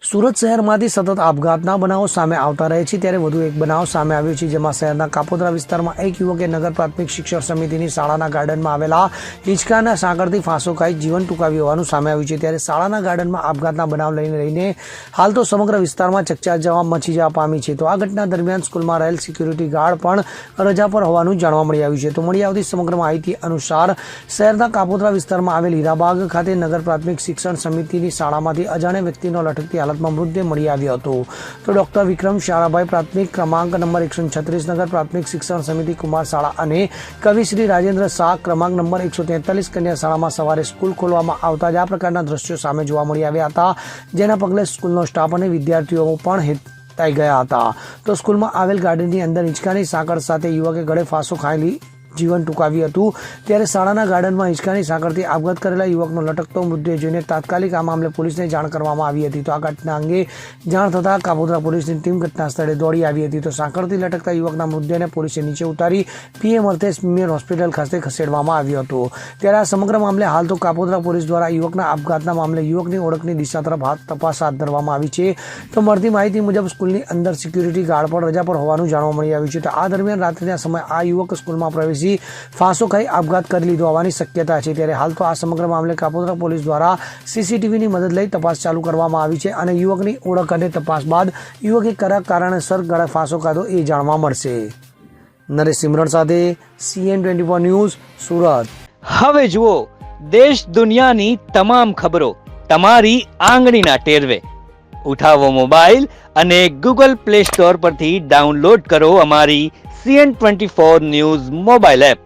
સુરત શહેરમાંથી સતત આપઘાતના બનાવો સામે આવતા રહે છે, ત્યારે વધુ એક બનાવ સામે આવ્યો છે, જેમાં શહેરના કાપોદ્રા વિસ્તારમાં એક યુવકે નગર પ્રાથમિક શિક્ષણ સમિતિની શાળાના ગાર્ડનમાં આવેલા હિંચકાના સાંકળથી ફાંસો ખાઈ જીવન ટૂંકાવ્યું હોવાનું સામે આવ્યું છે। ત્યારે શાળાના ગાર્ડનમાં આપઘાતના બનાવ લઈને હાલ તો સમગ્ર વિસ્તારમાં ચકચાર જવા મચી જવા પામી છે। તો આ ઘટના દરમિયાન સ્કૂલમાં રહેલ સિક્યુરિટી ગાર્ડ પણ રજા પર હોવાનું જાણવા મળી આવ્યું છે। તો મળી આવતી સમગ્ર માહિતી અનુસાર શહેરના કાપોદ્રા વિસ્તારમાં આવેલ હીરાબાગ ખાતે નગર પ્રાથમિક શિક્ષણ સમિતિની શાળામાંથી અજાણ્યા વ્યક્તિનો લટકતી હાલતમાં મૃતદેહ મળી આવ્યો હતો। તો ડોક્ટર વિક્રમ શારાભાઈ પ્રાથમિક ક્રમાંક નંબર 136 નગર પ્રાથમિક શિક્ષણ સમિતિ કુમાર શાળા અને કવિશ્રી રાજેન્દ્ર શાહ ક્રમાંક નંબર 143 કન્યા શાળામાં સવારે સ્કૂલ ખોલવામાં આવતા જ આ પ્રકારના દ્રશ્યો સામે જોવા મળી આવ્યા હતા, જેના પગલે સ્કૂલનો સ્ટાફ અને વિદ્યાર્થીઓ પણ હેતાઈ ગયા હતા। તો સ્કૂલમાં આવેલ ગાર્ડનની અંદર હિંચકાની સાંકળ સાથે યુવકે ગળે ફાંસો ખાઈ જીવન ટૂંકાવ્યું હતું। ત્યારે શાળાના ગાર્ડનમાં હિંચકાની સાંકળથી આપઘાત કરેલા યુવકનો લટકતો મૃતદેહ જોઈને તાત્કાલિક આ મામલે પોલીસને જાણ કરવામાં આવી હતી। તો આ ઘટના અંગે જાણ થતાં કાપોદ્રા પોલીસની ટીમ ઘટના સ્થળે દોડી આવી હતી। તો સાંકળથી લટકતા યુવકના મૃતદેહને પોલીસે નીચે ઉતારી પીએમ અર્થેશ મેમોરિયલ હોસ્પિટલ ખાતે ખસેડવામાં આવ્યો હતો। ત્યારે આ સમગ્ર મામલે હાલ તો કાપોદ્રા પોલીસ દ્વારા યુવકના આપઘાતના મામલે યુવકની ઓળખની દિશા તરફ તપાસ હાથ ધરવામાં આવી છે। તો મળતી માહિતી મુજબ સ્કૂલની અંદર સિક્યુરિટી ગાર્ડ પણ રજા પર હોવાનું જાણવા મળી આવ્યું છે। તો આ દરમિયાન રાત્રિના સમયે આ યુવક સ્કૂલમાં પ્રવેશી ફાંસો ખાઈ આપઘાત કરી લીધો હોવાની શક્યતા છે। ત્યારે હાલ તો આ સમગ્ર મામલે કાપોદ્રા પોલીસ દ્વારા સીસીટીવીની મદદ લઈ તપાસ ચાલુ કરવામાં આવી છે અને યુવકની ઓળખ અને તપાસ બાદ યુવકે કયા કારણસર ગળે ફાંસો ખાધો એ જાણવા મળશે। નરેશ સિમરણ સાથે CN24 ન્યૂઝ સુરત। હવે જુઓ દેશ દુનિયાની તમામ ખબરો તમારી આંગળીના ટેરવે। ઉઠાવો મોબાઈલ અને ગૂગલ પ્લે સ્ટોર પરથી ડાઉનલોડ કરો અમારી CN24 ન્યૂઝ મોબાઈલ એપ।